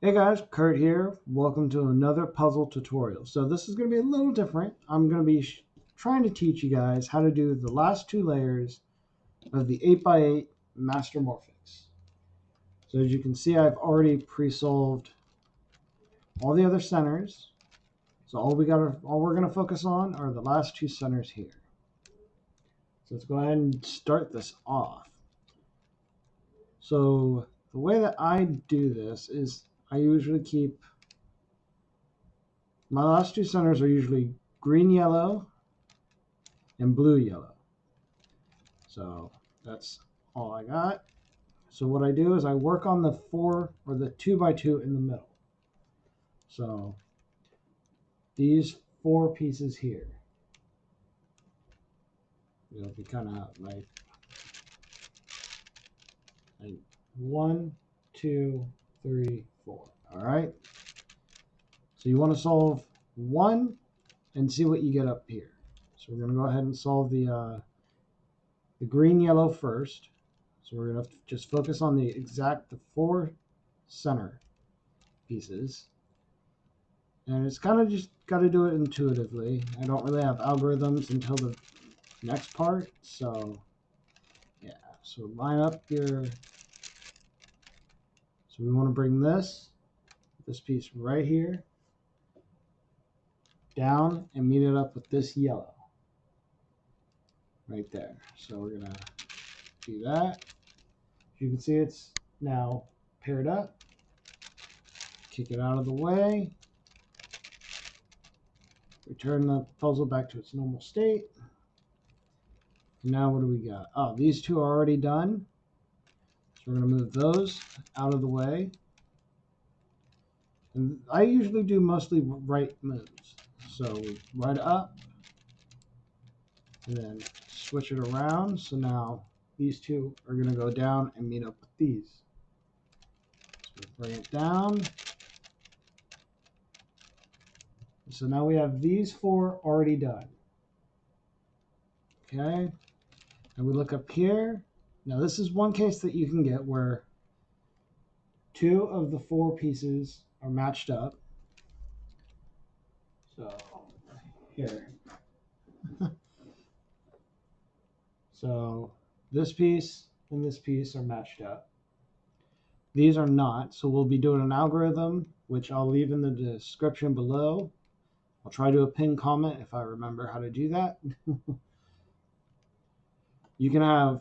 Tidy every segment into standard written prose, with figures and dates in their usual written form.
Hey guys, Kurt here. Welcome to another puzzle tutorial. So this is going to be a little different. I'm going to be trying to teach you guys how to do the last two layers of the 8x8 Mastermorphix. So as you can see, I've already pre-solved all the other centers. So all we're going to focus on are the last two centers here. So let's go ahead and start this off. So the way that I do this is I usually keep my last two centers are usually green, yellow, and blue, yellow. So that's all I got. So what I do is I work on the 4 or the 2x2 in the middle. So these 4 pieces here, it'll be kind of like 1, 2, 3, 4. All right. So you want to solve 1 and see what you get up here. So we're going to go ahead and solve the green, yellow first. So we're going to just focus on the 4 center pieces. And it's kind of just got to do it intuitively. I don't really have algorithms until the next part. So yeah, so line up your, so we want to bring this piece right here down and meet it up with this yellow right there. So we're going to do that. You can see it's now paired up. Kick it out of the way. Return the puzzle back to its normal state. Now what do we got? Oh, these two are already done. So we're going to move those out of the way. And I usually do mostly right moves. So right up and then switch it around. So now these two are going to go down and meet up with these. So bring it down. So now we have these 4 already done. Okay. And we look up here. Now this is one case that you can get where 2 of the 4 pieces are matched up. So here. So this piece and this piece are matched up. These are not, so we'll be doing an algorithm, which I'll leave in the description below. I'll try to pin comment if I remember how to do that. You can have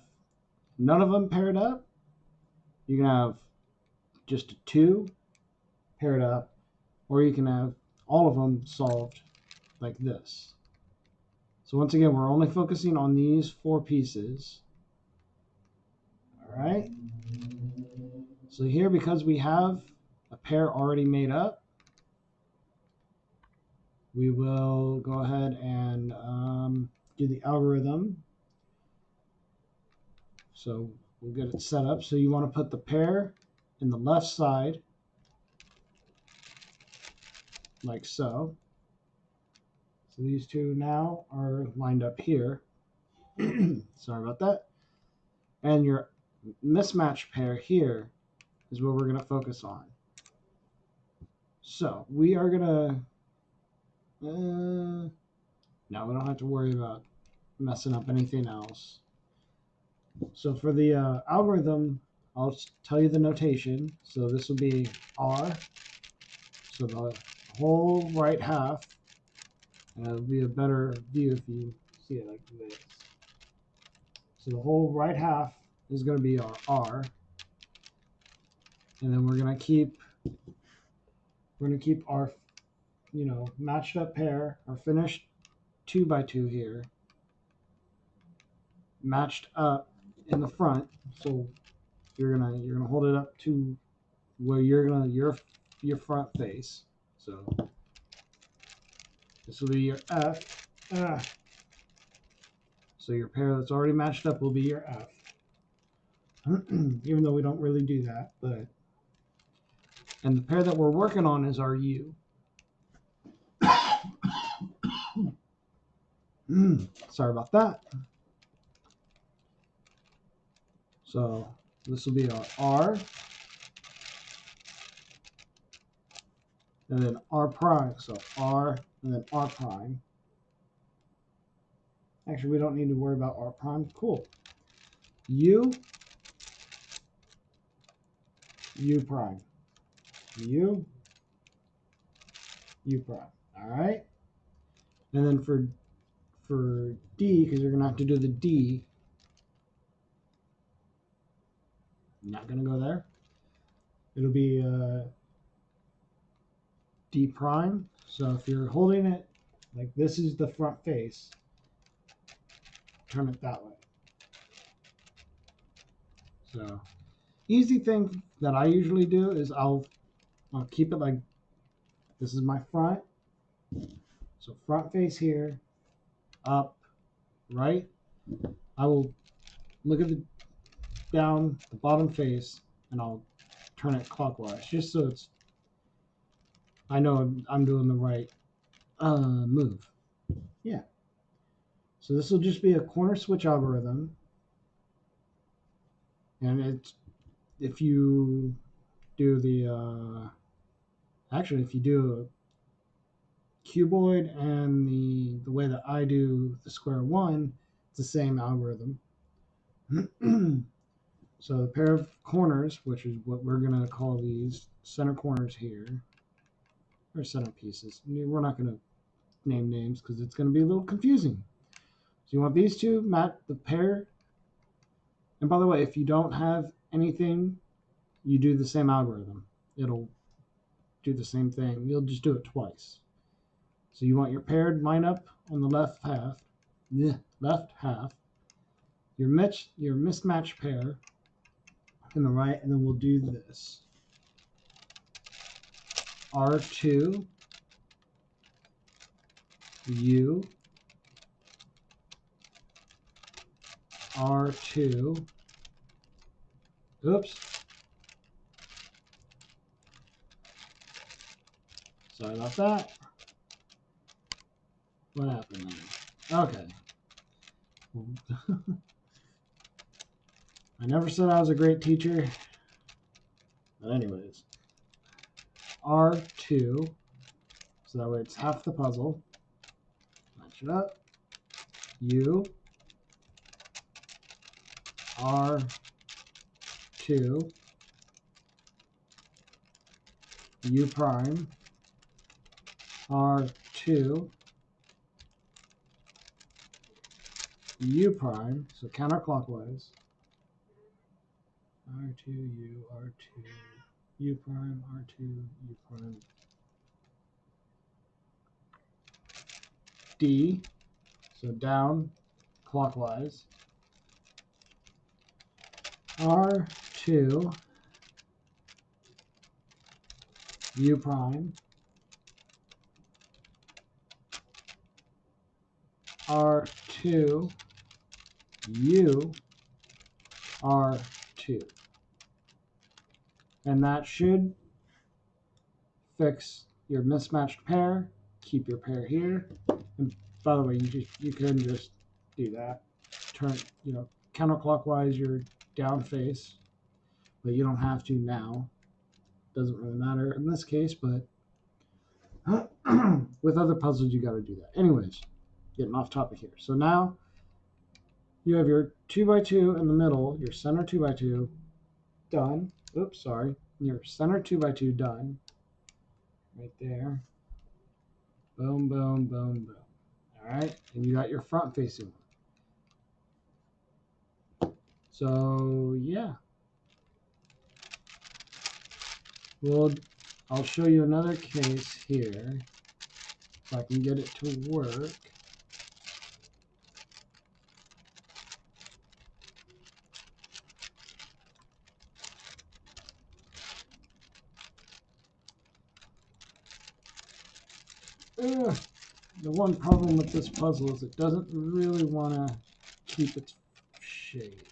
none of them paired up. You can have just 2 paired up, or you can have all of them solved like this. So once again, we're only focusing on these 4 pieces. All right. So here, because we have a pair already made up, we will go ahead and do the algorithm. So we'll get it set up. So you want to put the pair in the left side, like so. So these two now are lined up here. Sorry about that. And your mismatch pair here is what we're going to focus on. So we are going to, now we don't have to worry about messing up anything else. So for the algorithm, I'll tell you the notation. So this will be R. So the whole right half, and it'll be a better view if you see it like this. So the whole right half is going to be our R. And then we're going to keep our, matched up pair, our finished 2x2 here, matched up in the front. So you're gonna hold it up to where your front face. So this will be your F. So your pair that's already matched up will be your F. Even though we don't really do that, but and the pair that we're working on is our U. Sorry about that. So this will be our R. and then R prime. So R and then R prime. Actually, we don't need to worry about R prime. Cool. U, U prime. U, U prime. All right. And then for D, because you're going to have to do the D, I'm not going to go there. It'll be D prime. So if you're holding it like this is the front face, turn it that way. So easy thing that I usually do is I'll keep it like this is my front. So front face here, up, right. I will look at the down the bottom face and I'll turn it clockwise just so it's I know I'm doing the right move. Yeah. So this will just be a corner switch algorithm. And it's if you do the actually if you do a cuboid and the way that I do the square one, it's the same algorithm. So the pair of corners, which is what we're going to call these center corners here, or center pieces. We're not going to name names because it's going to be a little confusing. So you want these two, the pair. And by the way, if you don't have anything, you do the same algorithm. It'll do the same thing. You'll just do it twice. So you want your paired lineup on the left half, your mismatched pair in the right, and then we'll do this. R2, U, R2, oops, sorry about that. What happened there? Okay. I never said I was a great teacher, but anyways. R2, so that way it's half the puzzle. Match it up. U, R2, U prime, R2, U prime, so counterclockwise. R2, U, R2, U prime, R2, U prime. D, so down clockwise. R2, U prime, R2, U, R2. And that should fix your mismatched pair. Keep your pair here. And by the way, you can just do that. Turn, counterclockwise your down face, but you don't have to now. Doesn't really matter in this case, but with other puzzles you got to do that. Anyways, getting off topic here. So now you have your 2x2 in the middle, your center 2x2 done. Oops, sorry. Your center 2x2 done. Right there. Boom, boom, boom, boom. All right, and you got your front facing one. So yeah. Well, I'll show you another case here if I can get it to work. The one problem with this puzzle is it doesn't really want to keep its shape.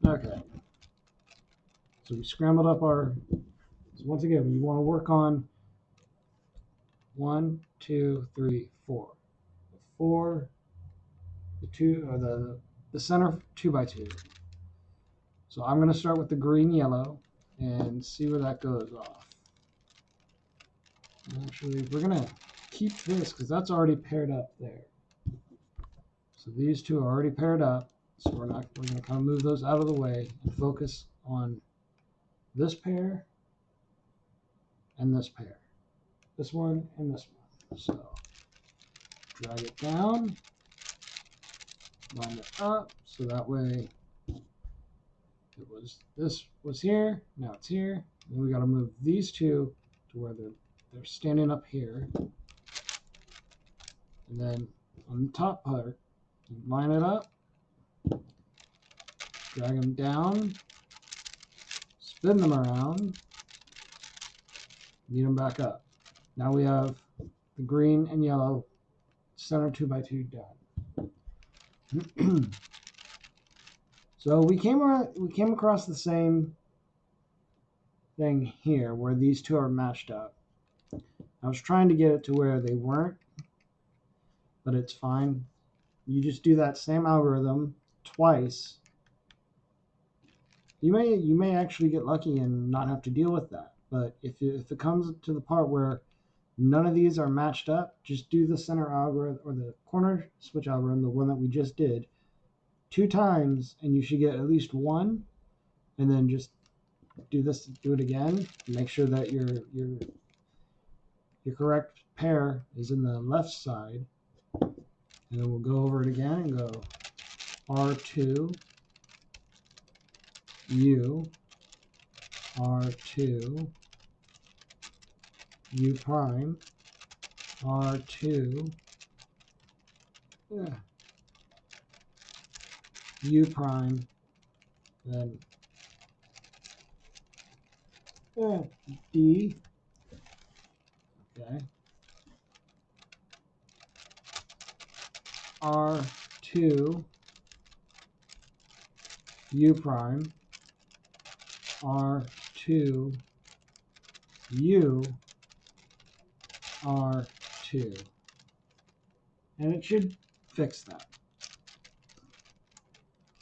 Okay. So we scrambled up our... So once again, you want to work on 1, 2, 3, 4. The 4, the 2, or the center 2 by 2. So I'm going to start with the green yellow and see where that goes off. Actually, we're going to keep this because that's already paired up there. So these two are already paired up. So we're going to kind of move those out of the way and focus on this pair and this pair. This one and this one. So drag it down, line it up, so that way this was here, now it's here. Then we got to move these two to where they're standing up here. And then on the top part, line it up, drag them down, spin them around, meet them back up. Now we have the green and yellow center 2 by 2 done. So we came across the same thing here where these two are matched up. I was trying to get it to where they weren't, but it's fine. You just do that same algorithm twice. You may actually get lucky and not have to deal with that. But if it comes to the part where none of these are matched up, just do the center algorithm or the corner switch algorithm, the one that we just did, 2 times, and you should get at least one. And then just do it again. Make sure that your correct pair is in the left side. And then we'll go over it again and go R2, U, R2, U prime, R2, U prime, then D, okay, R2, U prime, R2, U, R2. And it should fix that.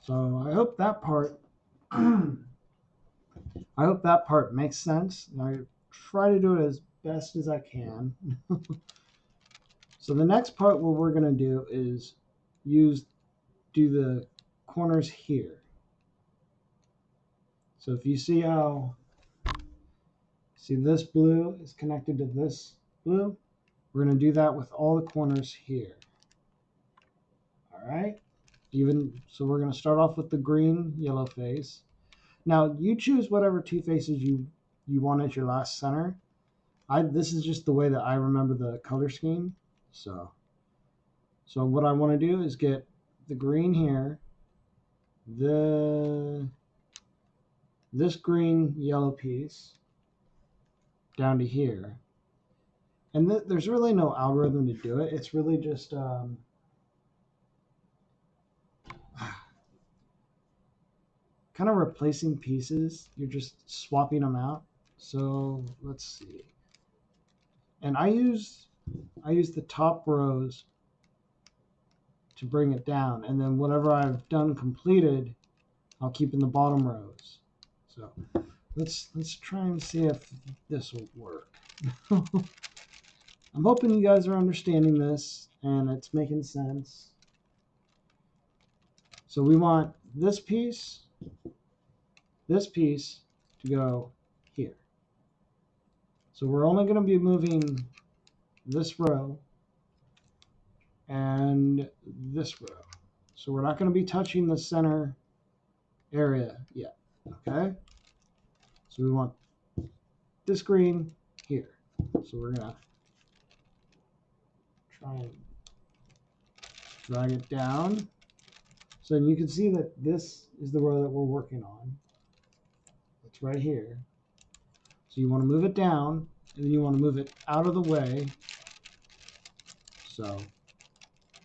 So I hope that part makes sense. I try to do it as best as I can. So the next part what we're going to do is do the corners here. So if you see this blue is connected to this blue, we're going to do that with all the corners here. All right. So we're going to start off with the green yellow face. Now you choose whatever 2 faces you want as your last center. This is just the way that I remember the color scheme. So what I want to do is get the green here, this green yellow piece down to here. And there's really no algorithm to do it. It's really just kind of replacing pieces. You're just swapping them out. So let's see. And I use the top rows to bring it down, and then whatever I've done completed, I'll keep in the bottom rows. So let's try and see if this will work. I'm hoping you guys are understanding this and it's making sense. So we want this piece to go here. So we're only going to be moving this row and this row. So we're not going to be touching the center area yet. Okay? So we want this green here. So we're going to try and drag it down. So you can see that this is the row that we're working on. It's right here. So you want to move it down, and then you want to move it out of the way. So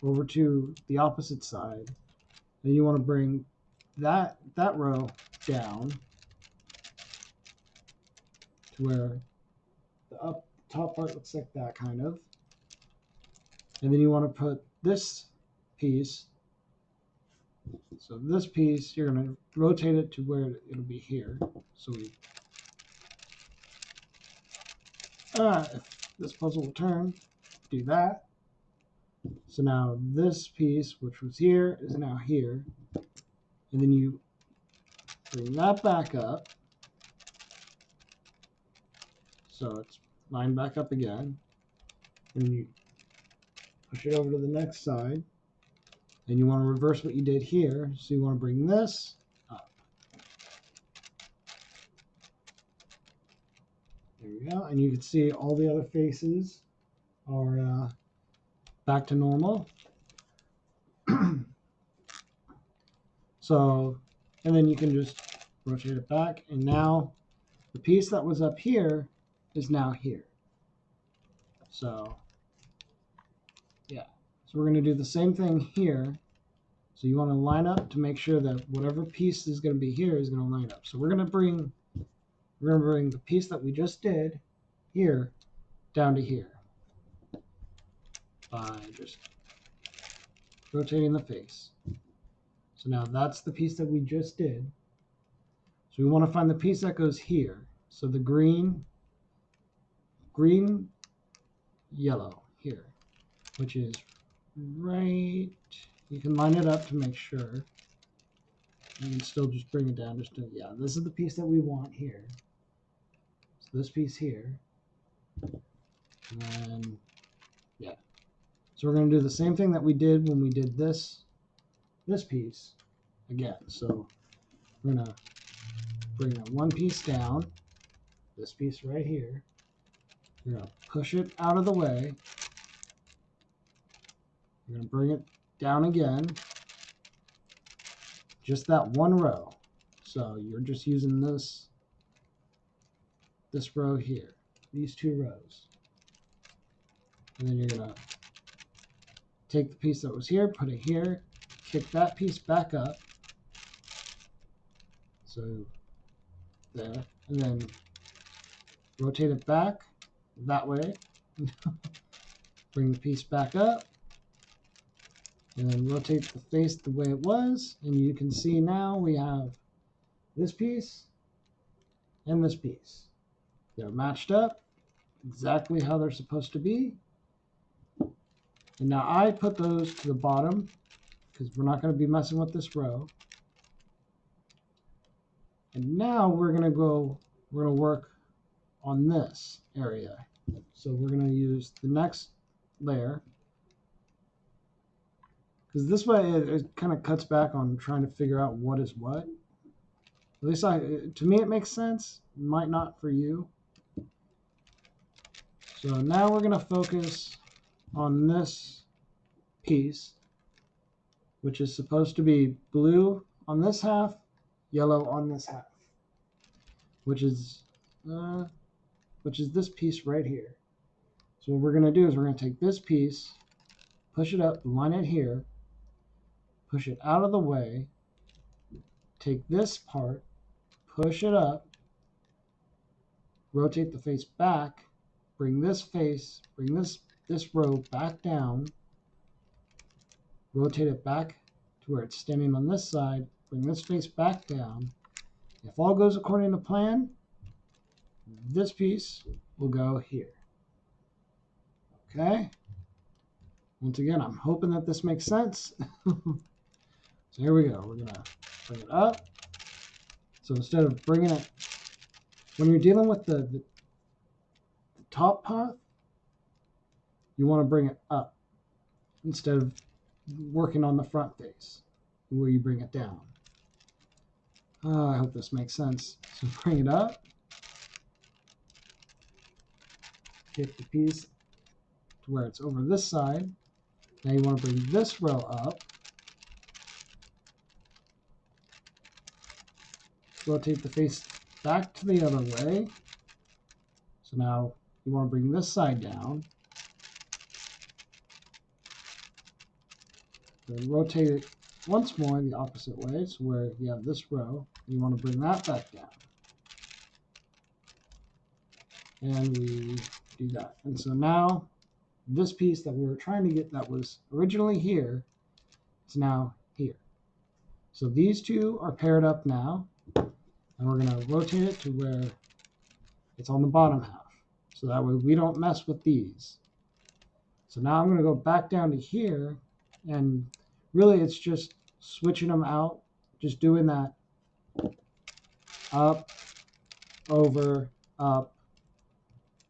over to the opposite side. Then you want to bring that row down to where the top part looks like that kind of. And then you want to put this piece. So this piece, you're going to rotate it to where it'll be here. So if this puzzle will turn, do that. So now this piece, which was here, is now here. And then you bring that back up. So it's lined back up again. And you push it over to the next side. And you want to reverse what you did here. So you want to bring this up. There we go. And you can see all the other faces are back to normal. So, and then you can just rotate it back. And now the piece that was up here is now here. So, yeah. So we're going to do the same thing here. So you want to line up to make sure that whatever piece is going to be here is going to line up. So we're going to bring the piece that we just did here down to here by just rotating the face. So now that's the piece that we just did. So we want to find the piece that goes here. So the green, yellow here, which is right. You can line it up to make sure. You can still just bring it down. Yeah, this is the piece that we want here. So this piece here. And then, yeah. So we're going to do the same thing that we did when we did this piece again. So we're going to bring that one piece down, this piece right here. We're going to push it out of the way. We're going to bring it down again. Just that one row. So you're just using this row here, these two rows. And then you're going to take the piece that was here, put it here, kick that piece back up. So there, and then rotate it back that way. Bring the piece back up. And then rotate the face the way it was. And you can see now we have this piece and this piece. They're matched up exactly how they're supposed to be. And now I put those to the bottom because we're not going to be messing with this row. And now we're going to work on this area. So we're going to use the next layer. Because this way it kind of cuts back on trying to figure out what is what. At least to me it makes sense. It might not for you. So now we're going to focus on this piece, which is supposed to be blue on this half, yellow on this half, which is this piece right here. So what we're going to do is we're going to take this piece, push it up, line it here, push it out of the way, take this part, push it up, rotate the face back, bring this row back down, rotate it back to where it's standing on this side, bring this face back down. If all goes according to plan, this piece will go here. Okay? Once again, I'm hoping that this makes sense. So here we go. We're going to bring it up. So instead of bringing it, when you're dealing with the top part, you want to bring it up instead of working on the front face where you bring it down. I hope this makes sense. So bring it up. Take the piece to where it's over this side. Now you want to bring this row up. Rotate the face back to the other way. So now you want to bring this side down. Then rotate it once more the opposite way, so where you have this row, you want to bring that back down. and we do that. And so now this piece that we were trying to get that was originally here is now here. So these two are paired up now, and we're going to rotate it to where it's on the bottom half. So that way we don't mess with these. So now I'm going to go back down to here, and really it's just switching them out, just doing that up, over, up,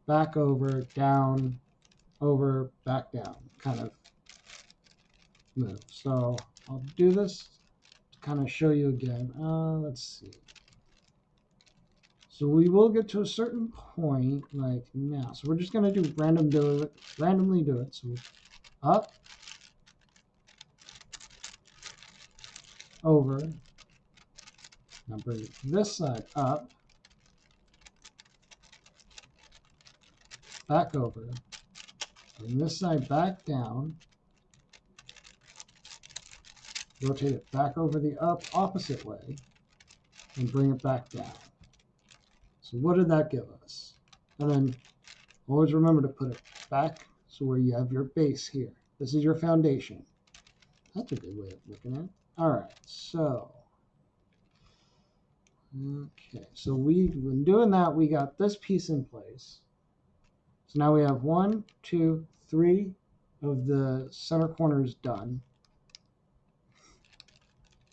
back over, down, over, back down kind of move. So I'll do this to kind of show you again. Let's see. So we will get to a certain point like now. So we're just going to do randomly do it. So up, over. Now bring this side up, back over. Bring this side back down. Rotate it back over the opposite way and bring it back down. So what did that give us? And then always remember to put it back so where you have your base here. This is your foundation. That's a good way of looking at it. All right, so okay, so when doing that, we got this piece in place. So now we have 1, 2, 3 of the center corners done.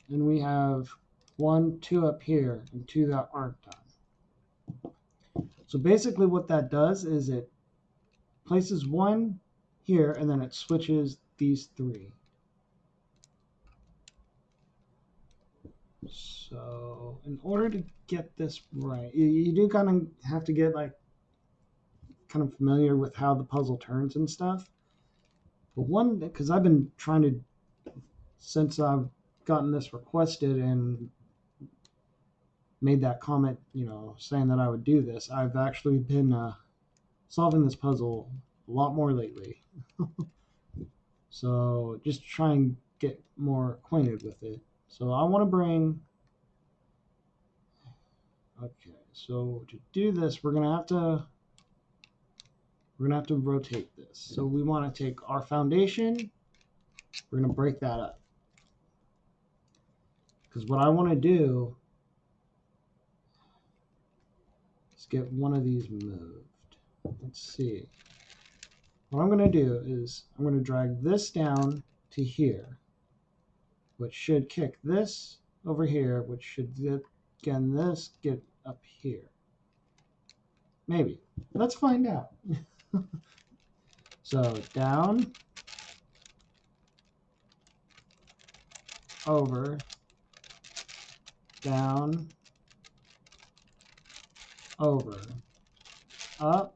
And we have 1, 2 up here and 2 that aren't done. So basically what that does is it places 1 here and then it switches these 3. So in order to get this right, you do kind of have to get like kind of familiar with how the puzzle turns and stuff. But because I've been trying to, since I've gotten this requested and made that comment, saying that I would do this, I've actually been solving this puzzle a lot more lately. So just try and get more acquainted with it. So I want to bring, okay, so to do this, we're gonna have to rotate this. So we want to take our foundation, we're gonna break that up. Because what I want to do is get one of these moved. Let's see. What I'm going to do is I'm going to drag this down to here, which should kick this over here, which should get up here. Maybe. Let's find out. So down, over, down, over, up,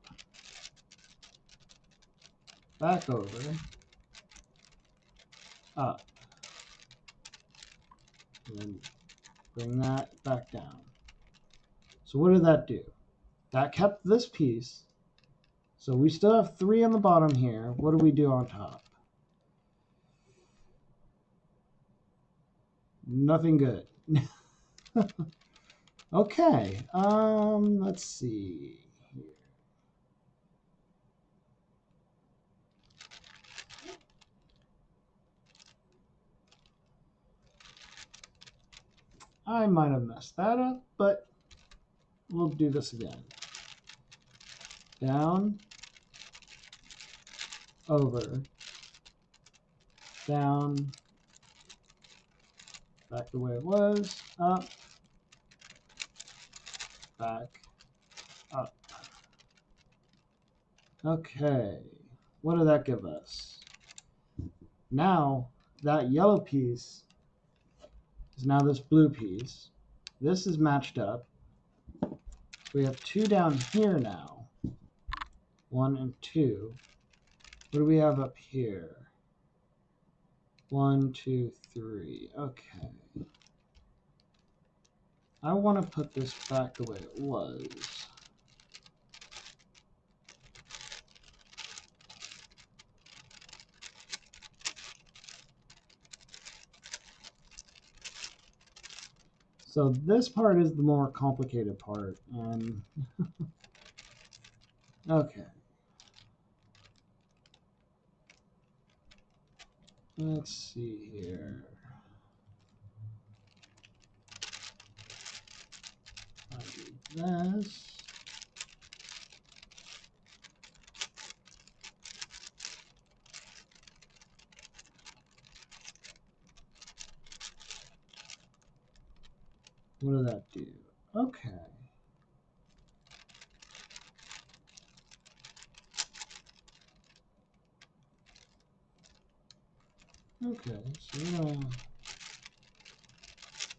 back over, up, and then bring that back down. So what did that do? That kept this piece. So we still have 3 on the bottom here. What do we do on top? Nothing good. Okay, let's see here. I might have messed that up, but we'll do this again. Down, over, down, back the way it was, up, back, up. Okay, what did that give us? Now, that yellow piece is now this blue piece. This is matched up. We have 2 down here now. 1 and 2. What do we have up here? 1, 2, 3. Okay. I want to put this back the way it was. So this part is the more complicated part, and Okay. Let's see here. I'll do this. What did that do? Okay. Okay, so we're gonna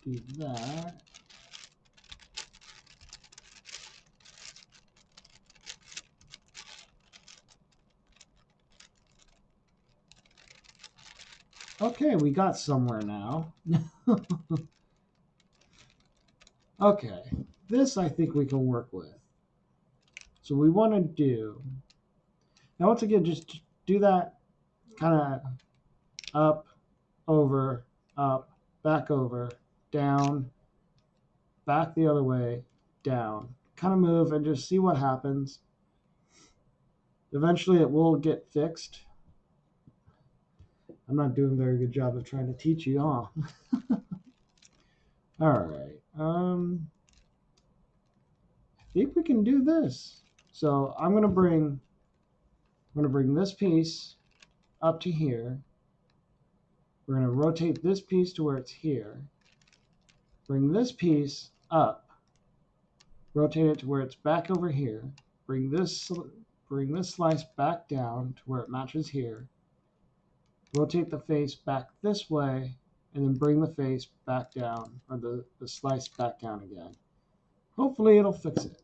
do that. Okay, we got somewhere now. Okay, this I think we can work with. So we want to do, now once again, just do that kind of up, over, up, back over, down, back the other way, down. Kind of move and just see what happens. Eventually it will get fixed. I'm not doing a very good job of trying to teach you, huh? All right. I think we can do this. So I'm gonna bring this piece up to here. We're gonna rotate this piece to where it's here. Bring this piece up. Rotate it to where it's back over here. Bring this slice back down to where it matches here. Rotate the face back this way, and then bring the face back down, or the slice back down again. Hopefully it'll fix it.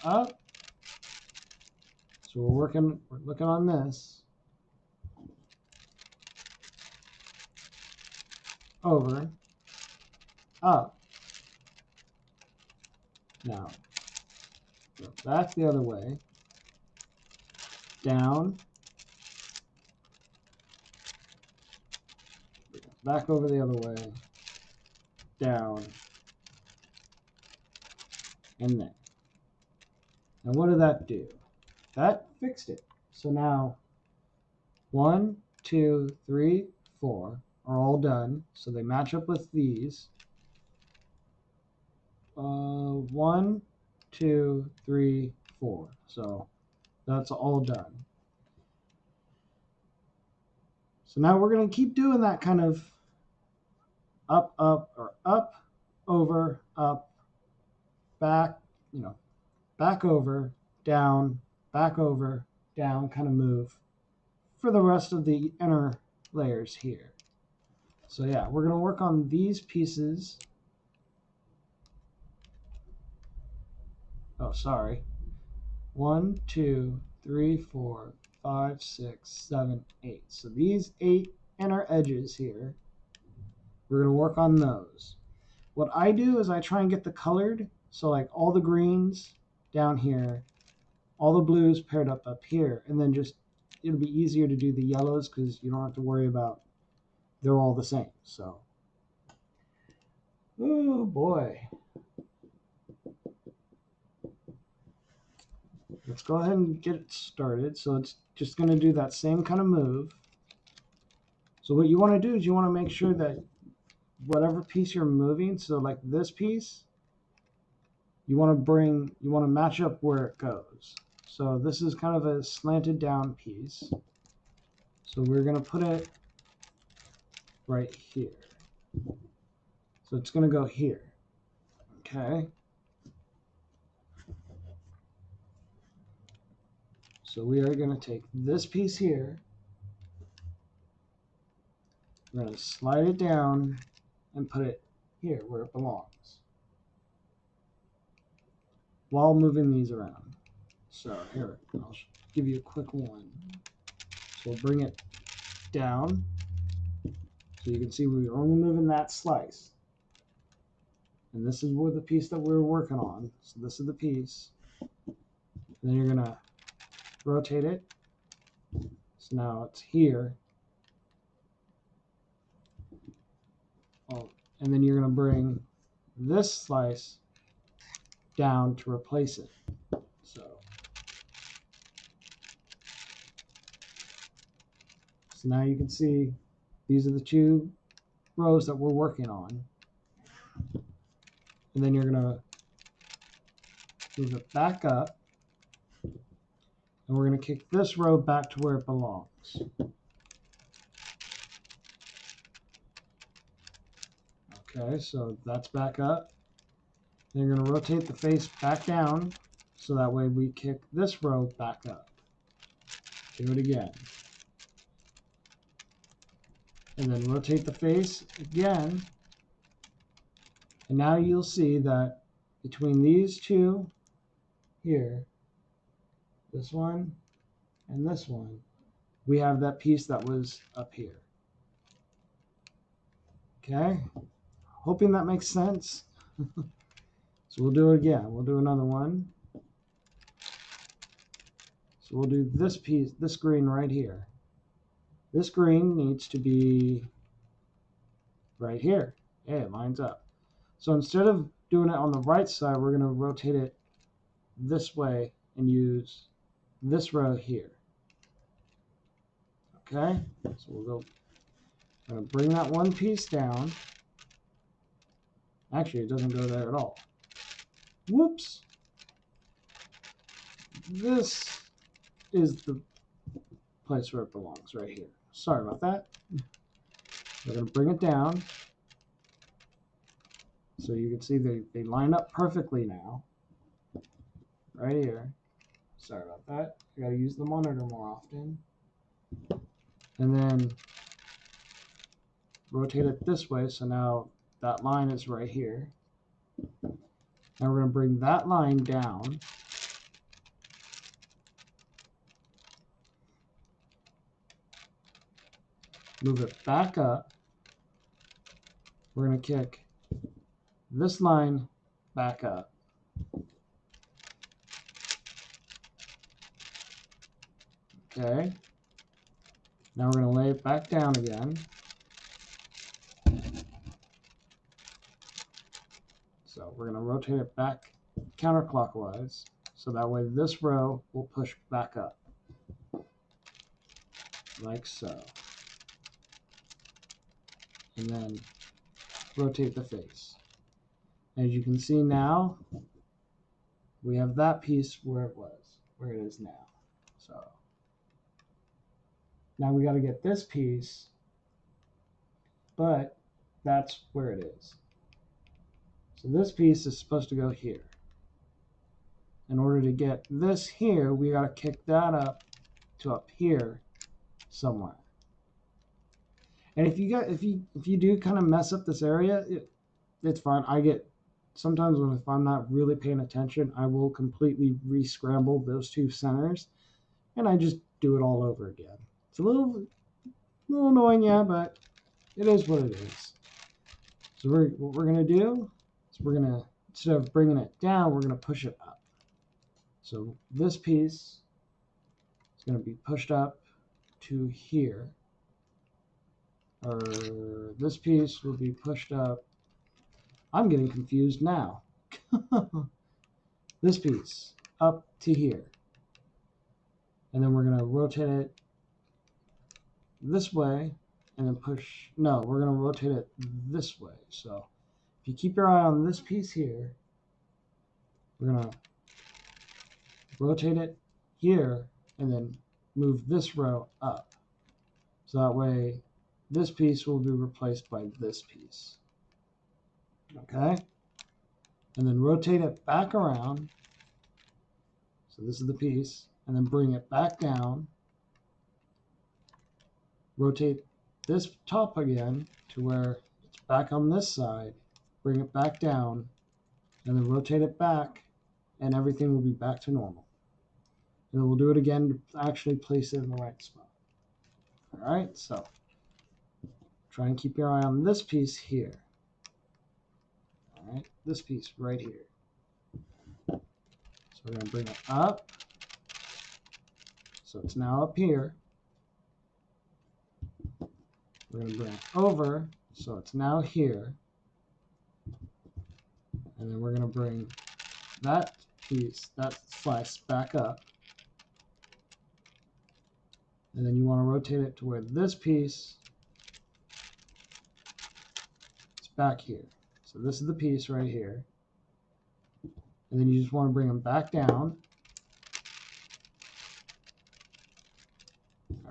So up. So we're looking on this. Over. Up. Now, go back the other way. Down. Back over the other way. Down. And then. Now what did that do? That fixed it. So now 1, 2, 3, 4 are all done. So they match up with these. 1, 2, 3, 4. So that's all done. So now we're going to keep doing that kind of up, over, up, back, back over, down kind of move for the rest of the inner layers here. So yeah, we're going to work on these pieces. Oh, sorry. 1, 2, 3, 4, 5, 6, 7, 8. So these 8 inner edges here, we're going to work on those. What I do is I try and get the colored, so like all the greens down here, all the blues paired up here, and then just it'll be easier to do the yellows because you don't have to worry about they're all the same. So, oh boy. Let's go ahead and get it started. So it's just going to do that same kind of move. So what you want to do is you want to make sure that whatever piece you're moving, so like this piece, you want to match up where it goes. So this is kind of a slanted down piece. So we're going to put it right here. So it's going to go here. Okay. So we are going to take this piece here. We're going to slide it down and put it here where it belongs while moving these around. So here, I'll give you a quick one. So we'll bring it down. So you can see we're only moving that slice. And this is where the piece that we're working on. So this is the piece. And then you're going to rotate it. So now it's here. Oh, and then you're going to bring this slice down to replace it. So So now you can see these are the two rows that we're working on. And then you're going to move it back up. And we're going to kick this row back to where it belongs. Okay, so that's back up. Then you're going to rotate the face back down, so that way we kick this row back up. Do it again. And then rotate the face again. And now you'll see that between these two here, this one and this one, we have that piece that was up here. Okay? Hoping that makes sense. So we'll do it again. We'll do another one. So we'll do this piece, this green right here. This green needs to be right here. Yeah, it lines up. So instead of doing it on the right side, we're going to rotate it this way and use this row here. Okay? So we'll go, I'm going to bring that one piece down. Actually, it doesn't go there at all. Whoops. This is the place where it belongs, right here. Sorry about that. We're going to bring it down. So you can see they line up perfectly now. Right here. Sorry about that. I got to use the monitor more often. And then rotate it this way, so now that line is right here. Now we're going to bring that line down. Move it back up. We're going to kick this line back up. Okay. Now we're going to lay it back down again. So we're going to rotate it back counterclockwise, so that way this row will push back up. Like so. And then rotate the face. As you can see now, we have that piece where it was, where it is now. So now we got to get this piece, but that's where it is. So this piece is supposed to go here. In order to get this here, we got to kick that up to up here somewhere. And if you do kind of mess up this area, it's fine. I get sometimes if I'm not really paying attention, I will completely re-scramble those two centers, and I just do it all over again. It's a little annoying, yeah, but it is what it is. So what we're gonna do is we're gonna, instead of bringing it down, we're gonna push it up. So this piece is gonna be pushed up to here. Or this piece will be pushed up. I'm getting confused now. This piece up to here. And then we're going to rotate it this way and then push. No, we're going to rotate it this way. So if you keep your eye on this piece here, we're going to rotate it here and then move this row up. So that way this piece will be replaced by this piece. Okay? And then rotate it back around. So this is the piece. And then bring it back down. Rotate this top again to where it's back on this side. Bring it back down. And then rotate it back. And everything will be back to normal. And then we'll do it again to actually place it in the right spot. Alright, so try and keep your eye on this piece here. Alright, this piece right here. So we're going to bring it up. So it's now up here. We're going to bring it over. So it's now here. And then we're going to bring that piece, that slice back up. And then you want to rotate it to where this piece is back here. So this is the piece right here. And then you just want to bring them back down.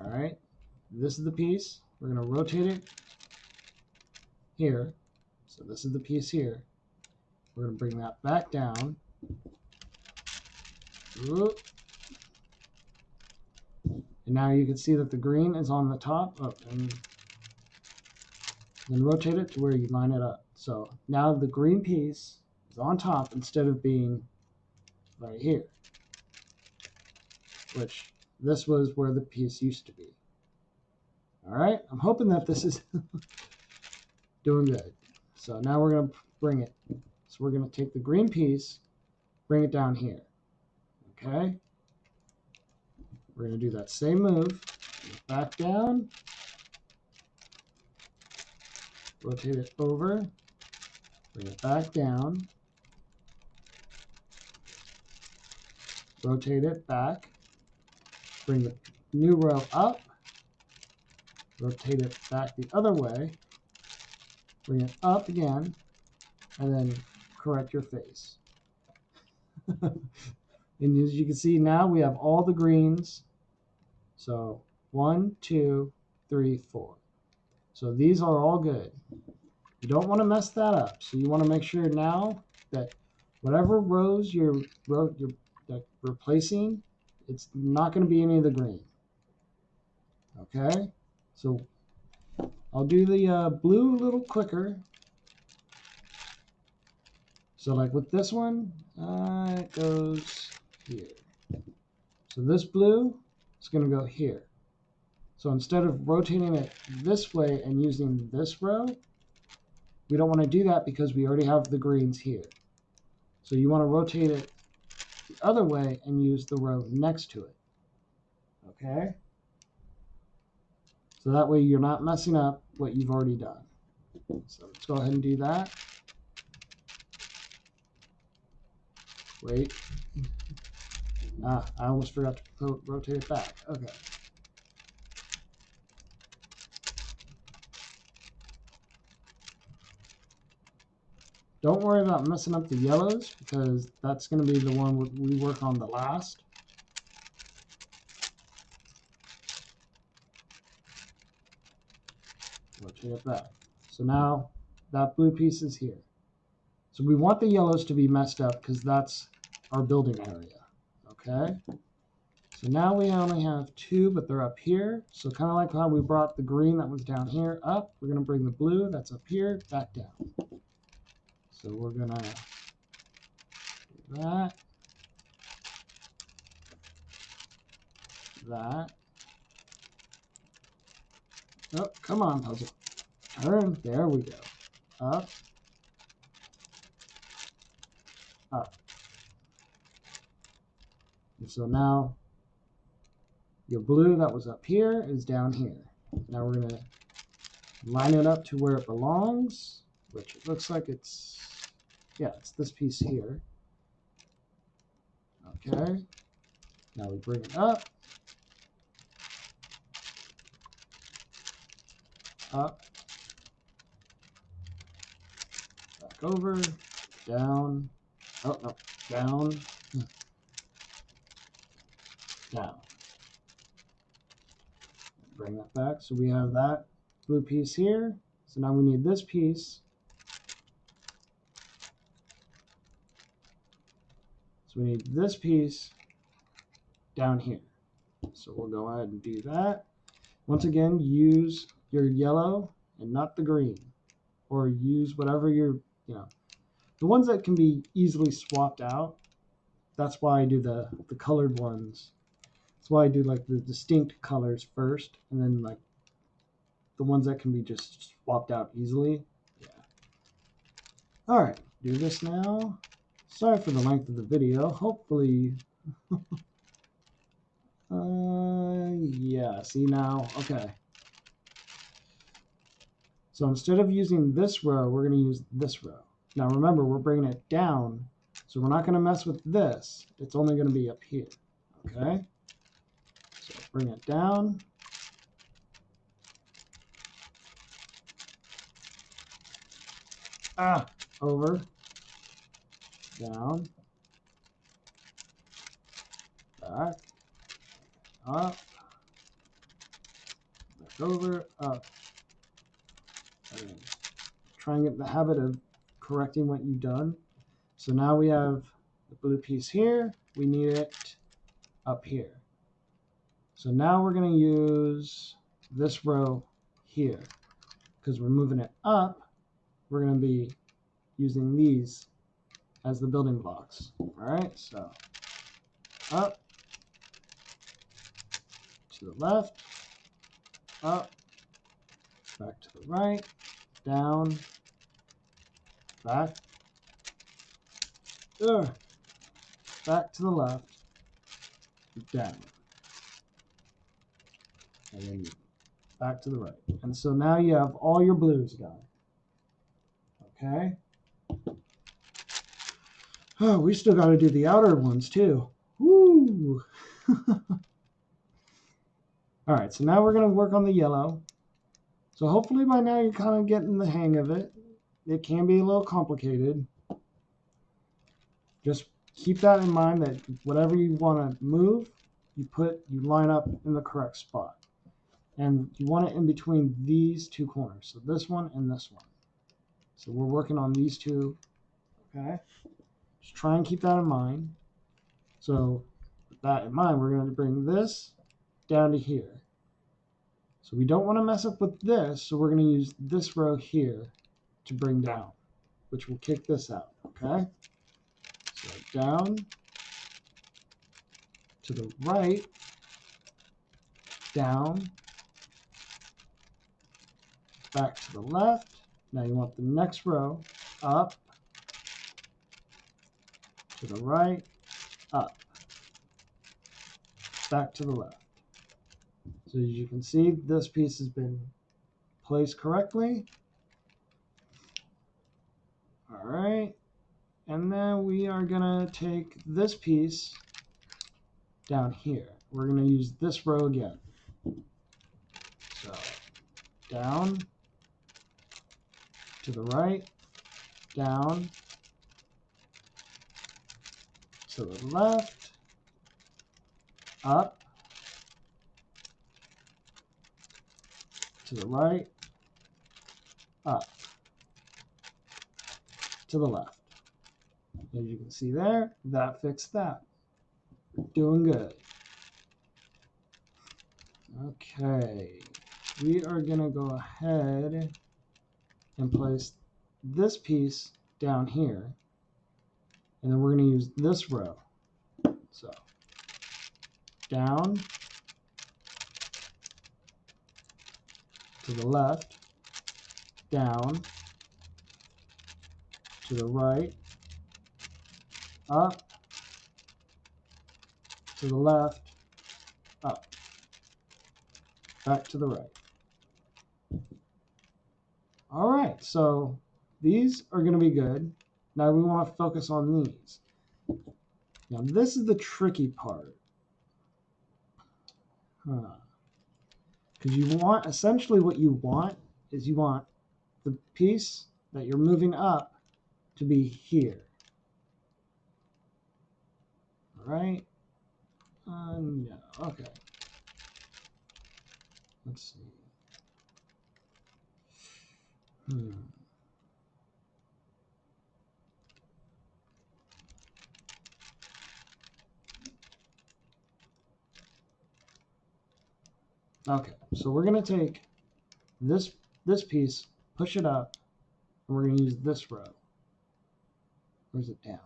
All right. This is the piece. We're going to rotate it here. So this is the piece here. We're going to bring that back down. Whoop. And now you can see that the green is on the top. Oh, and then rotate it to where you line it up. So now the green piece is on top instead of being right here, which this was where the piece used to be. All right, I'm hoping that this is doing good. So now we're going to bring it. So we're going to take the green piece, bring it down here. Okay. We're going to do that same move. Back down. Rotate it over. Bring it back down. Rotate it back. Bring the new row up. Rotate it back the other way. Bring it up again. And then correct your face. And as you can see now, we have all the greens. So 1, 2, 3, 4. So these are all good. You don't want to mess that up. So you want to make sure now that whatever rows you're replacing, it's not going to be any of the green. Okay? So I'll do the blue a little quicker. So like with this one, it goes here. So this blue is going to go here. So instead of rotating it this way and using this row, we don't want to do that because we already have the greens here. So you want to rotate it the other way and use the row next to it. Okay? So that way you're not messing up what you've already done. So let's go ahead and do that. Wait. I almost forgot to rotate it back. Okay. Don't worry about messing up the yellows because that's going to be the one we work on the last. Rotate it back. So now that blue piece is here. So we want the yellows to be messed up because that's our building area. Okay. So now we only have 2, but they're up here. So kind of like how we brought the green that was down here up, we're going to bring the blue that's up here back down. So we're going to do that, that. Oh, come on, puzzle. Turn. There we go. Up. Up. And so now your blue that was up here is down here. Now we're going to line it up to where it belongs, which it looks like it's, yeah, it's this piece here. Okay. Now we bring it up. Up. Back over. Down. Oh, no. Down. Down. Bring that back. So we have that blue piece here. So now we need this piece. So we need this piece down here. So we'll go ahead and do that. Once again, use your yellow and not the green. Or use whatever your, the ones that can be easily swapped out. That's why I do the colored ones. That's why I do like the distinct colors first, and then like the ones that can be just swapped out easily. Yeah. All right, do this now. Sorry for the length of the video. Hopefully, yeah. See now, okay. So instead of using this row, we're going to use this row. Now remember, we're bringing it down, so we're not going to mess with this. It's only going to be up here. Okay. So bring it down. over, down, back, up, back over, up. And try and get the habit of correcting what you've done. So now we have the blue piece here. We need it up here. So now we're going to use this row here. Because we're moving it up, we're going to be using these as the building blocks. All right, so up, to the left, up, back to the right, down, back, back to the left, down, and then back to the right. And so now you have all your blues done. Okay. Oh, we still got to do the outer ones too. Woo! All right, so now we're going to work on the yellow. So hopefully by now you're kind of getting the hang of it. It can be a little complicated. Just keep that in mind that whatever you want to move, you line up in the correct spot. And you want it in between these two corners. So this one and this one. So we're working on these two. Okay. Just try and keep that in mind. So with that in mind, we're going to bring this down to here. So we don't want to mess up with this, so we're going to use this row here to bring down, which will kick this out, okay? So down, to the right, down, back to the left. Now you want the next row, up, to the right, up, back to the left. So as you can see, this piece has been placed correctly. All right, and then we are gonna take this piece down here. We're gonna use this row again. So down, to the right, down, to the left, up, to the right, up, to the left. As you can see there, that fixed that. Doing good. Okay, we are gonna go ahead and place this piece down here, and then we're gonna use this row. So down, to the left, down, to the right, up, to the left, up, back to the right. All right, so these are going to be good. Now we want to focus on these. Now this is the tricky part. Because you want, essentially what you want is you want the piece that you're moving up to be here. All right? No, okay. Let's see. Okay, so we're going to take this piece, push it up, and we're going to use this row. Where's it down?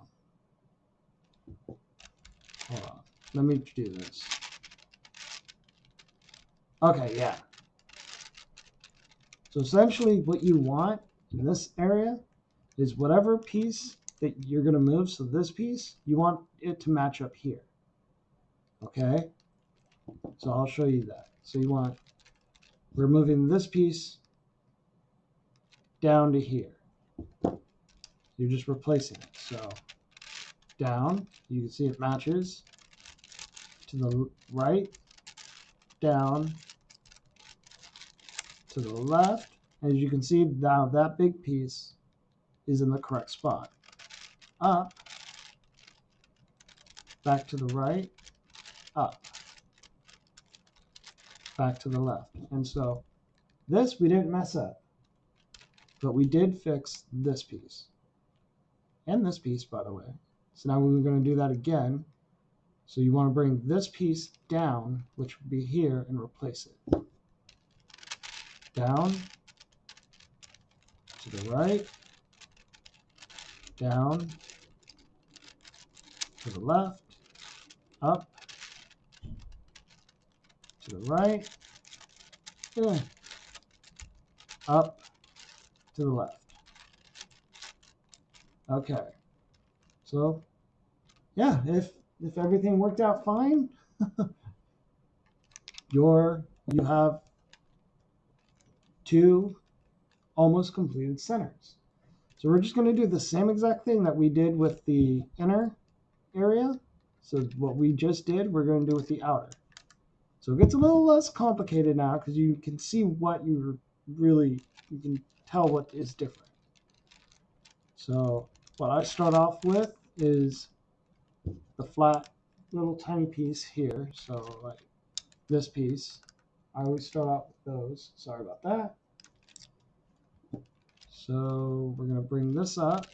Hold on. Let me do this. Okay, yeah. So essentially what you want in this area is whatever piece that you're going to move, so this piece, you want it to match up here. Okay? So I'll show you that. So we're moving this piece down to here. You're just replacing it. So down, you can see it matches. To the right, down, to the left. As you can see now, that big piece is in the correct spot. Up, back to the right, up, back to the left. And so this we didn't mess up, but we did fix this piece. And this piece, by the way. So now we're going to do that again. So you want to bring this piece down, which would be here, and replace it. Down, to the right, down, to the left, up, to the right, up, to the left. Okay. So, yeah, if everything worked out fine, you have 2 almost completed centers. So we're just going to do the same exact thing that we did with the inner area. So what we just did, we're going to do with the outer. So it gets a little less complicated now because you can see what you can tell what is different. So what I start off with is the flat little tiny piece here. So like this piece, I always start out with those. Sorry about that. So we're going to bring this up.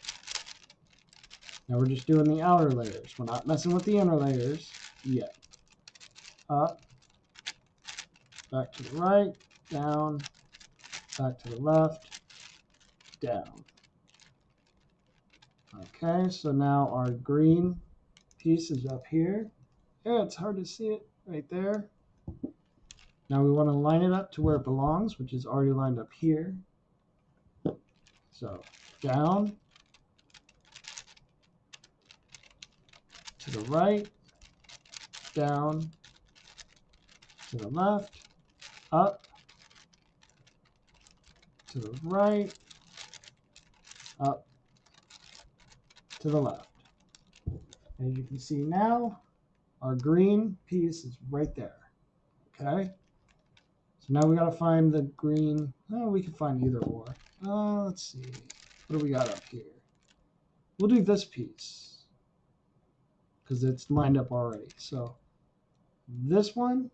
Now we're just doing the outer layers. We're not messing with the inner layers yet. Up, back to the right, down, back to the left, down. Okay, so now our green piece is up here. Yeah, it's hard to see it right there. Now we want to line it up to where it belongs, which is already lined up here. So down, to the right, down, to the left, up, to the right, up, to the left. As you can see now, our green piece is right there. Okay? So now we got to find the green. Oh, we can find either or. Let's see. What do we got up here? We'll do this piece because it's lined up already. So this one,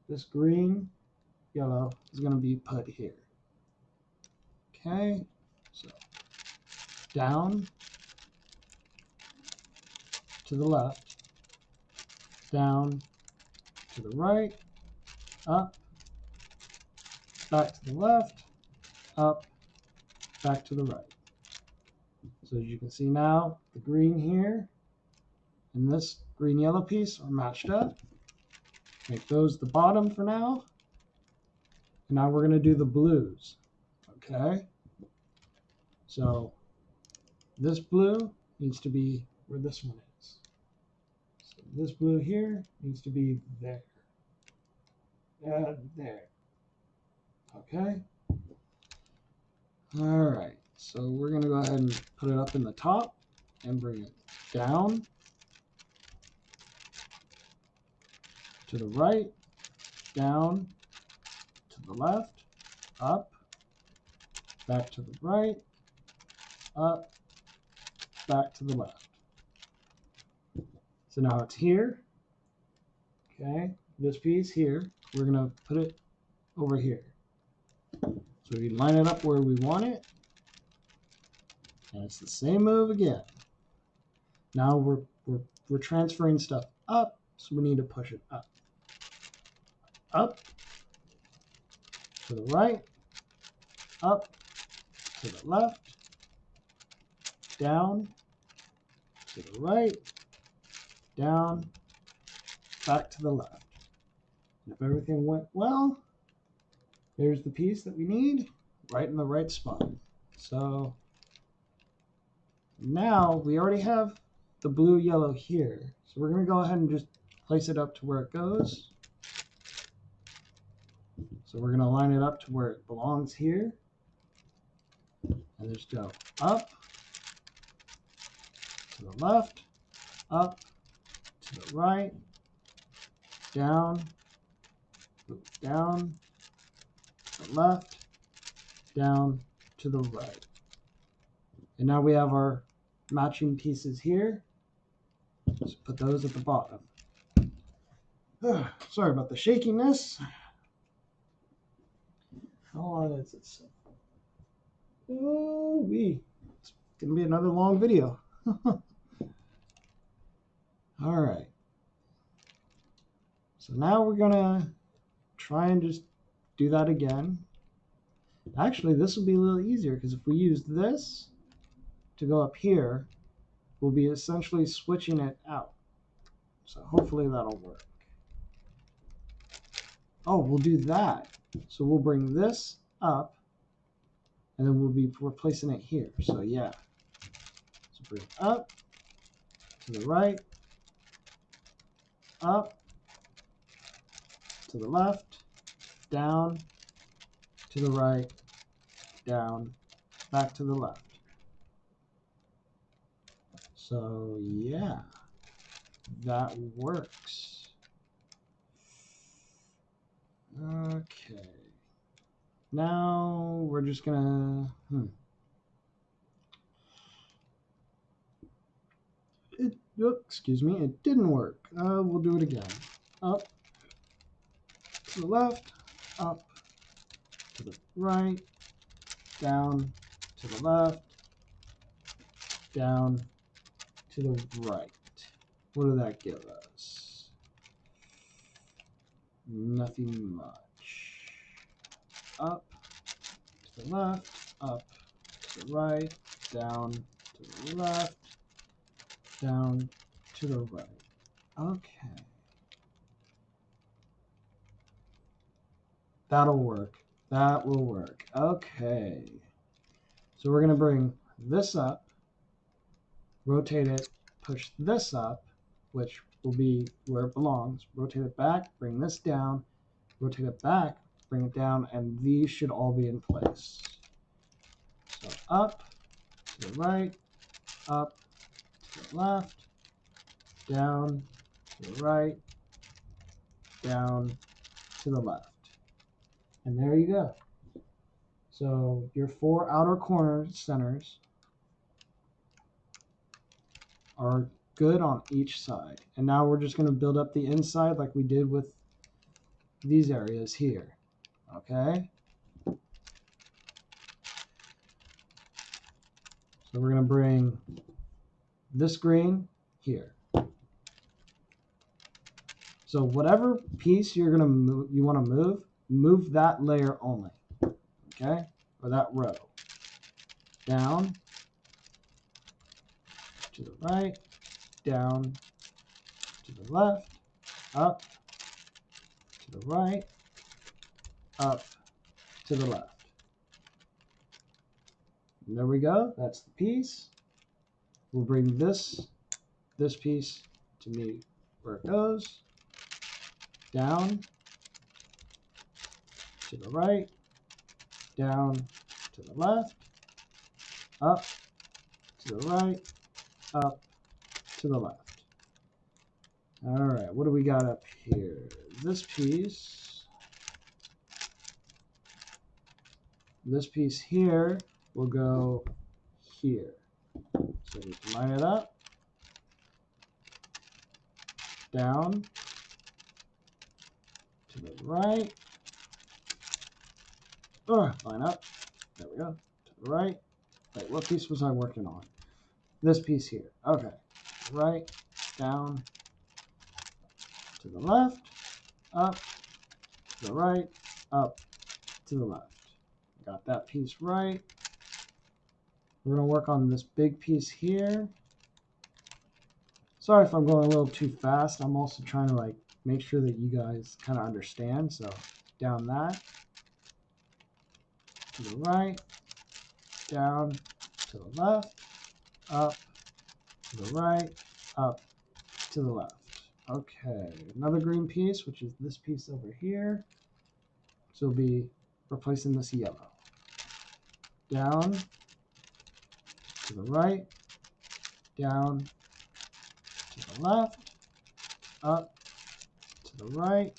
this green, yellow is going to be put here. Okay? So down, to the left, down, to the right, up, back to the left, up, back to the right. So as you can see now, the green here and this green yellow piece are matched up. Make those the bottom for now. And now we're going to do the blues. Okay? So this blue needs to be where this one is. So this blue here needs to be there. And there. Okay? All right. So we're going to go ahead and put it up in the top and bring it down, to the right, down, to the left, up, back to the right, up, back to the left. So now it's here. Okay, this piece here, we're going to put it over here. So we line it up where we want it. And it's the same move again. Now we're transferring stuff up, so we need to push it up. Up, to the right, up, to the left, down, to the right, down, back to the left. And if everything went well, there's the piece that we need right in the right spot. So now we already have the blue yellow here. So we're going to go ahead and just place it up to where it goes. So we're going to line it up to where it belongs here. And just go up, to the left, up, to the right, down, down, to the left, down, to the right. And now we have our matching pieces here. Let's put those at the bottom. Sorry about the shakiness. How long is this? Oh, it's going to be another long video. All right. So now we're going to try and just do that again. Actually, this will be a little easier because if we use this to go up here, we'll be essentially switching it out. So hopefully that'll work. Oh, we'll do that. So we'll bring this up, and then we'll be replacing it here. So yeah. So bring it up, to the right, up, to the left, down, to the right, down, back to the left. So yeah, that works. Okay. Now we're just gonna, excuse me, it didn't work. We'll do it again. Up, to the left, up, to the right, down, to the left, down, to the right. What did that give us? Nothing much. Up, to the left, up, to the right, down, to the left, down, to the right. Okay. That'll work. That will work. Okay. So we're going to bring this up, rotate it, push this up, which will be where it belongs. Rotate it back, bring this down, rotate it back, bring it down, and these should all be in place. So up, to the right, up, to the left, down, to the right, down, to the left. And there you go. So your 4 outer corner centers are good on each side. And now we're just going to build up the inside like we did with these areas here. Okay? So we're going to bring this green here. So whatever piece you're going to move, you want to move that layer only. Okay? Or that row. Down, to the right, down, to the left, up, to the right, up, to the left. And there we go. That's the piece. We'll bring this piece to meet where it goes. Down, to the right, down, to the left, up, to the right, up, to the left. All right, what do we got up here? This piece here will go here. So we can line it up, down, to the right, line up, there we go, to the right. Wait, what piece was I working on? This piece here, okay, right, down, to the left, up, to the right, up, to the left. Got that piece right. We're going to work on this big piece here. Sorry if I'm going a little too fast. I'm also trying to make sure that you guys kind of understand. So down that, to the right, down, to the left, up, to the right, up, to the left. Okay, another green piece, which is this piece over here. So we'll be replacing this yellow. Down, to the right, down, to the left, up, to the right,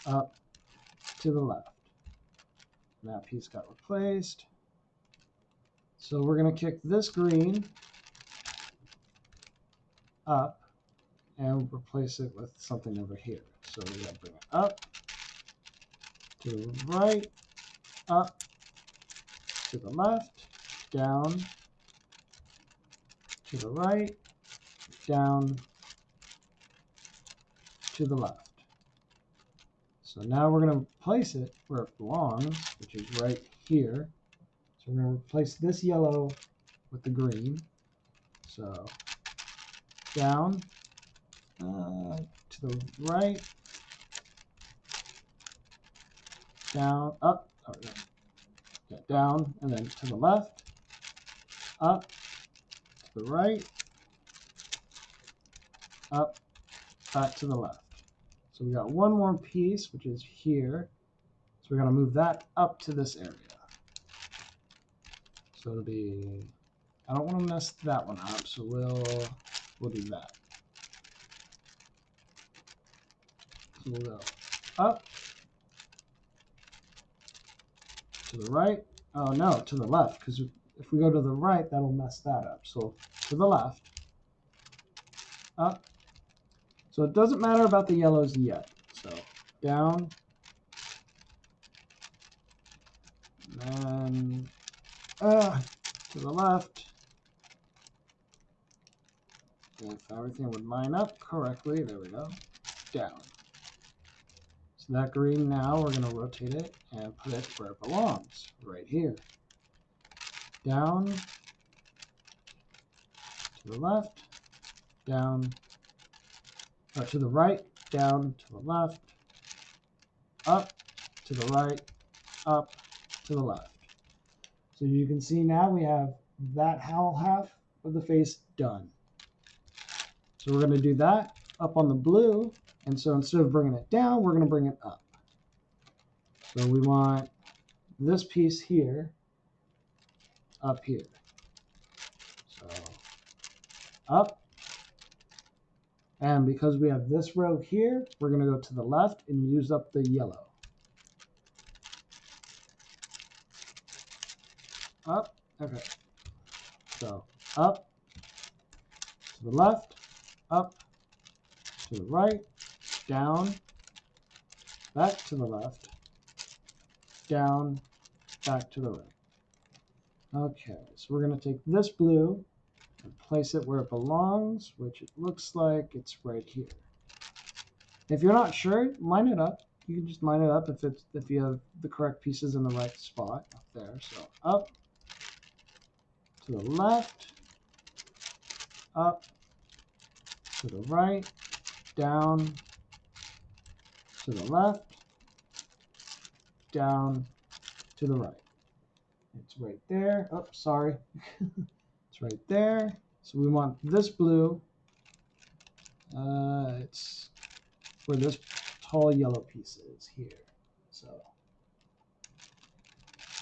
up, to the left. And that piece got replaced. So we're going to kick this green up and replace it with something over here. So we're going to bring it up, to the right, up, to the left, down, to the right, down, to the left. So now we're going to place it where it belongs, which is right here. So we're going to replace this yellow with the green. So down, to the right, down, up, oh, no. Yeah, down, and then to the left, up, to the right, up, back to the left. So we got one more piece, which is here. So we're going to move that up to this area. So it'll be, I don't want to mess that one up, so we'll do that. So we'll go up, to the right. Oh no, to the left, because if we go to the right, that'll mess that up. So to the left, up. So it doesn't matter about the yellows yet. So down, and then to the left. If everything would line up correctly, there we go, down. So that green now, we're going to rotate it and put it where it belongs, right here. Down, to the left, down, or to the right, down, to the left, up, to the right, up, to the left. So you can see now we have that whole half of the face done. So we're going to do that up on the blue, and so instead of bringing it down, we're going to bring it up. So we want this piece here, up here. So up, and because we have this row here, we're going to go to the left and use up the yellow. Up, okay. So up, to the left, up, to the right, down, back to the left, down, back to the right. Okay, so we're going to take this blue and place it where it belongs, which it looks like it's right here. If you're not sure, line it up. You can just line it up if you have the correct pieces in the right spot up there. So up, to the left, up, to the right, down, to the left, down, to the right. It's right there. Oh, sorry. It's right there. So we want this blue. It's where this tall yellow piece is here. So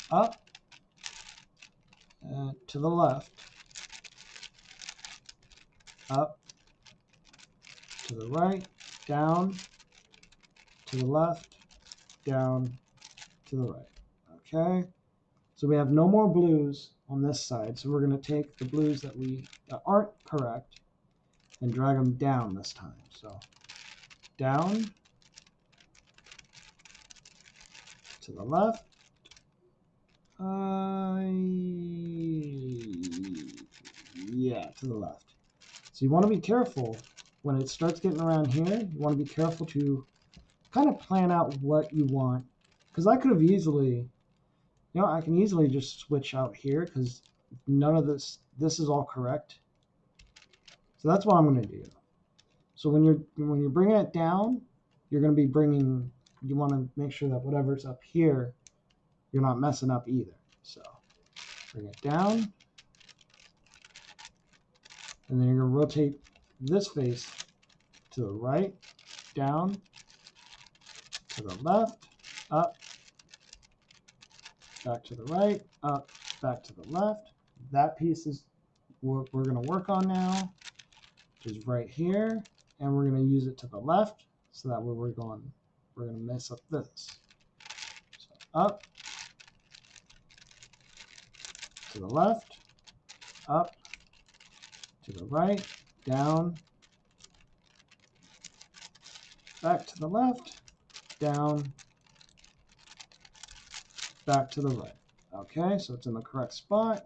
up, to the left, up, to the right, down, to the left, down, to the right. Okay. So we have no more blues on this side. So we're going to take the blues that aren't correct and drag them down this time. So down, to the left, yeah, to the left. So you want to be careful when it starts getting around here. You want to be careful to kind of plan out what you want, because I could have easily, I can easily just switch out here because none of this is all correct. So that's what I'm going to do. So when you're bringing it down, you're going to be you want to make sure that whatever's up here, you're not messing up either. So bring it down, and then you're going to rotate this face to the right, down, to the left, up, back to the right, up, back to the left. That piece is what we're going to work on now, which is right here, and we're going to use it to the left, so that way we're going to mess up this. So up, to the left, up, to the right, down, back to the left, down, back to the right. Okay, so it's in the correct spot.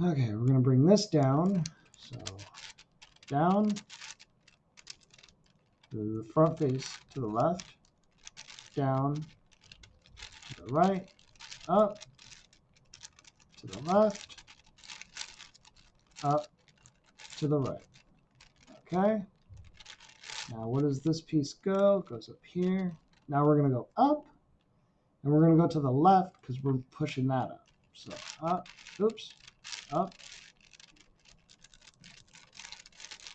Okay, we're going to bring this down. So down, to the front face to the left, down, to the right, up, to the left, up, to the right. Okay. Now where does this piece go? It goes up here. Now we're going to go up, and we're going to go to the left because we're pushing that up. So up, oops, up,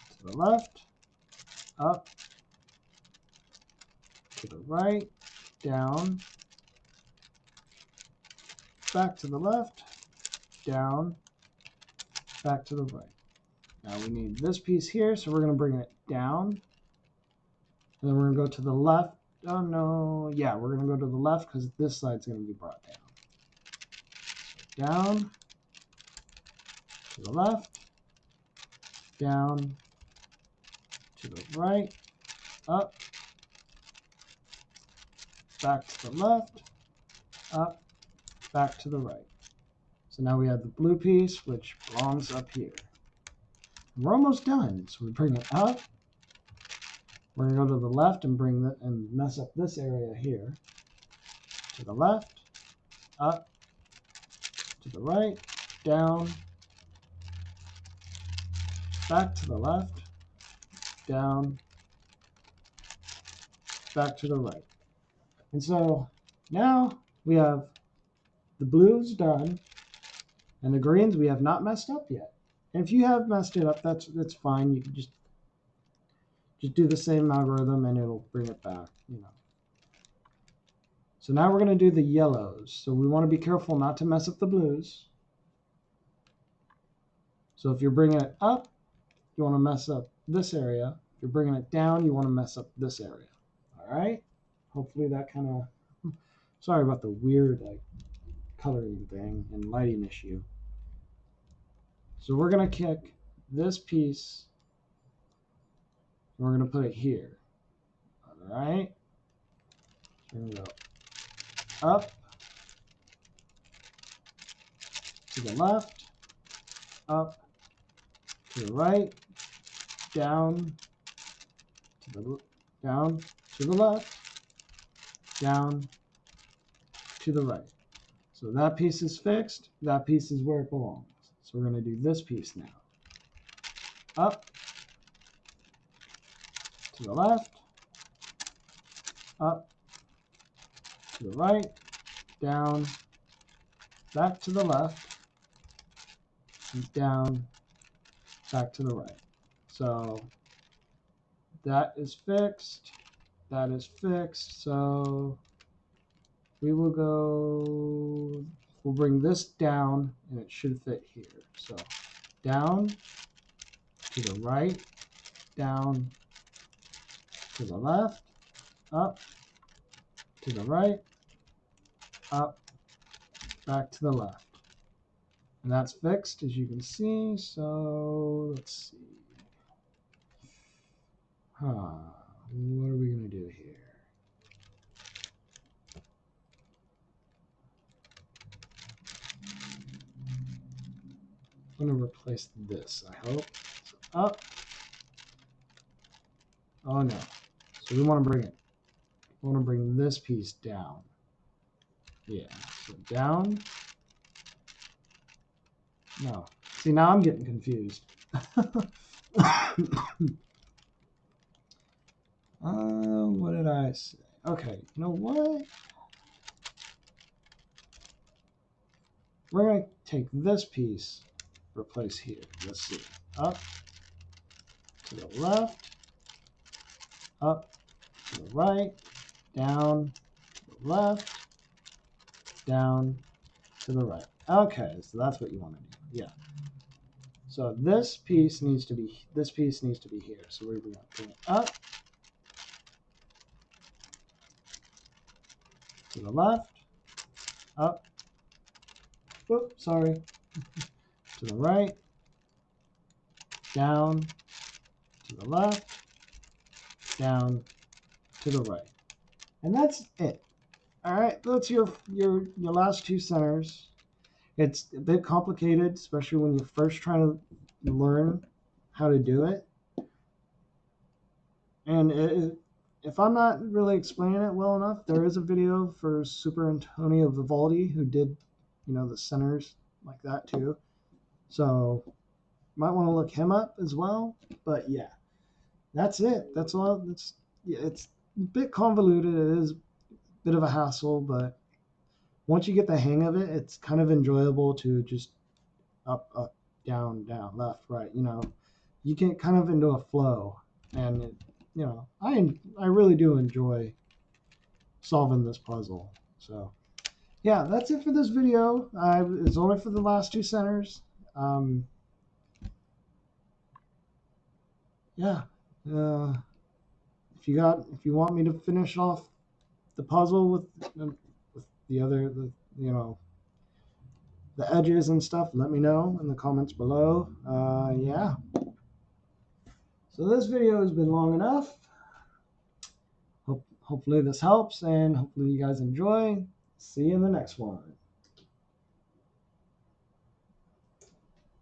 to the left, up, to the right, down, back to the left, down, back to the right. Now we need this piece here, so we're going to bring it down. And then we're going to go to the left. Oh, no. Yeah, we're going to go to the left because this side's going to be brought down. So down, to the left, down, to the right, up, back to the left, up, back to the right. So now we have the blue piece, which belongs up here. We're almost done. So we bring it up. We're going to go to the left and bring that and mess up this area here. To the left, up, to the right, down, back to the left, down, back to the right. And so now we have the blues done, and the greens we have not messed up yet. And if you have messed it up, that's fine. You can just do the same algorithm and it'll bring it back, you know. So now we're going to do the yellows. So we want to be careful not to mess up the blues. So if you're bringing it up, you want to mess up this area. If you're bringing it down, you want to mess up this area. All right? Hopefully that kind of... Sorry about the weird coloring thing and lighting issue. So we're going to kick this piece. And we're going to put it here. All right? So we're going to go up, to the left, up, to the right, down, to the left, down, to the right. So that piece is fixed. That piece is where it belongs. So we're going to do this piece now. Up, to the left, up, to the right, down, back to the left, and down, back to the right. So that is fixed. That is fixed. So we will go, we'll bring this down and it should fit here. So down, to the right, down, to the left, up, to the right, up, back to the left. And that's fixed, as you can see. So let's see. What are we going to do here? I'm going to replace this, I hope. So up. Oh no. So we want to bring it. We want to bring this piece down. Yeah. So down. No. See, now I'm getting confused. What did I say? Okay, you know what? We're going to take this piece, replace here. Let's see. Up, to the left, up, to the right, down, to the left, down, to the right. Okay, so that's what you want to do. Yeah. So this piece needs to be here. So we're going to bring it up, to the left, up, Whoop, sorry. To the right, down, to the left, down, to the right. And that's it. All right, that's your last two centers. It's a bit complicated, especially when you're first trying to learn how to do it. And if I'm not really explaining it well enough, there is a video for Super Antonio Vivaldi who did, the centers like that too. So might want to look him up as well. But yeah, that's it. That's all. It's a bit convoluted. It is a bit of a hassle, but once you get the hang of it, it's kind of enjoyable to just up, up, down, down, left, right. You get kind of into a flow, and I really do enjoy solving this puzzle. So yeah, that's it for this video. It's only for the last two centers. Yeah. If you want me to finish off the puzzle with the other, the edges and stuff, let me know in the comments below. Yeah. So this video has been long enough. Hopefully this helps, and hopefully you guys enjoy. See you in the next one.